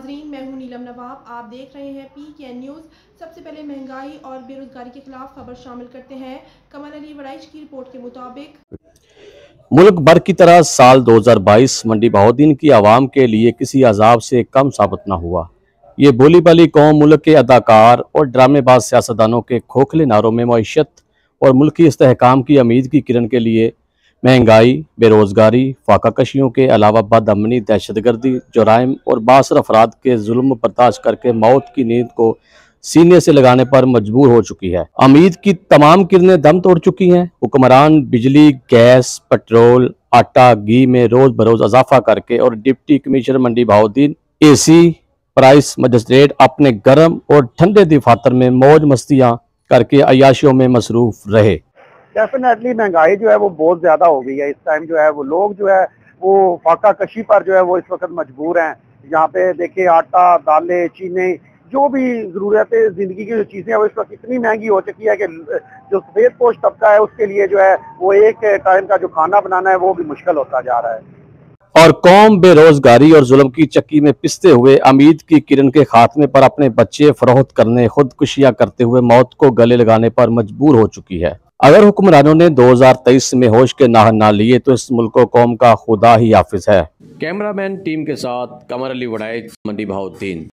नाजरीन, मैं हूं नीलम नवाब। आप देख रहे हैं PKN न्यूज़। सबसे पहले महंगाई और बेरोजगारी के खिलाफ खबर शामिल करते हैं। कमर अली वड़ाइच की रिपोर्ट के मुताबिक मुल्क भर की तरह साल 2022 मंडी बहाउद्दीन की आवाम के लिए किसी अजाब से कम साबित न हुआ। ये बोली बाली कौम मुल्क के अदाकार और ड्रामेबाज सियासतदानों के खोखले नारों में मईशत और मुल्की इस्तेहकाम की उम्मीद की किरण के लिए महंगाई, बेरोजगारी, फाकाकशियों के अलावा बदअमनी, दहशतगर्दी, जुराइम और बासर अफराद के जुल्म बर्दाश्त करके मौत की नींद को सीने से लगाने पर मजबूर हो चुकी है। उम्मीद की तमाम किरणें दम तोड़ चुकी हैं। हुक्मरान बिजली, गैस, पेट्रोल, आटा, घी में रोज बरोज इजाफा करके और डिप्टी कमिश्नर मंडी बहाउद्दीन AC प्राइस मजिस्ट्रेट अपने गर्म और ठंडे दफातर में मौज मस्तियां करके अयाशियों में मसरूफ रहे। डेफिनेटली महंगाई जो है वो बहुत ज्यादा हो गई है। इस टाइम जो है वो लोग जो है वो फाका कशी पर जो है वो इस वक्त मजबूर हैं। यहाँ पे देखिए आटा, दालें, चीनी, जो भी जरूरतें जिंदगी की जो चीजें हैं वो इस वक्त इतनी महंगी हो चुकी है कि जो सफेद पोश तबका है उसके लिए जो है वो एक टाइम का जो खाना बनाना है वो भी मुश्किल होता जा रहा है। और कौम बेरोजगारी और जुल्म की चक्की में पिसते हुए उम्मीद की किरण के खात्मे पर अपने बच्चे फरोख्त करने, खुदकुशियां करते हुए मौत को गले लगाने पर मजबूर हो चुकी है। अगर हुक्मरानों ने 2023 में होश के नाह ना लिए तो इस मुल्क कौम का खुदा ही हाफिज है। कैमरामैन टीम के साथ कमर अली वड़ाइच, मंडी बहाउद्दीन।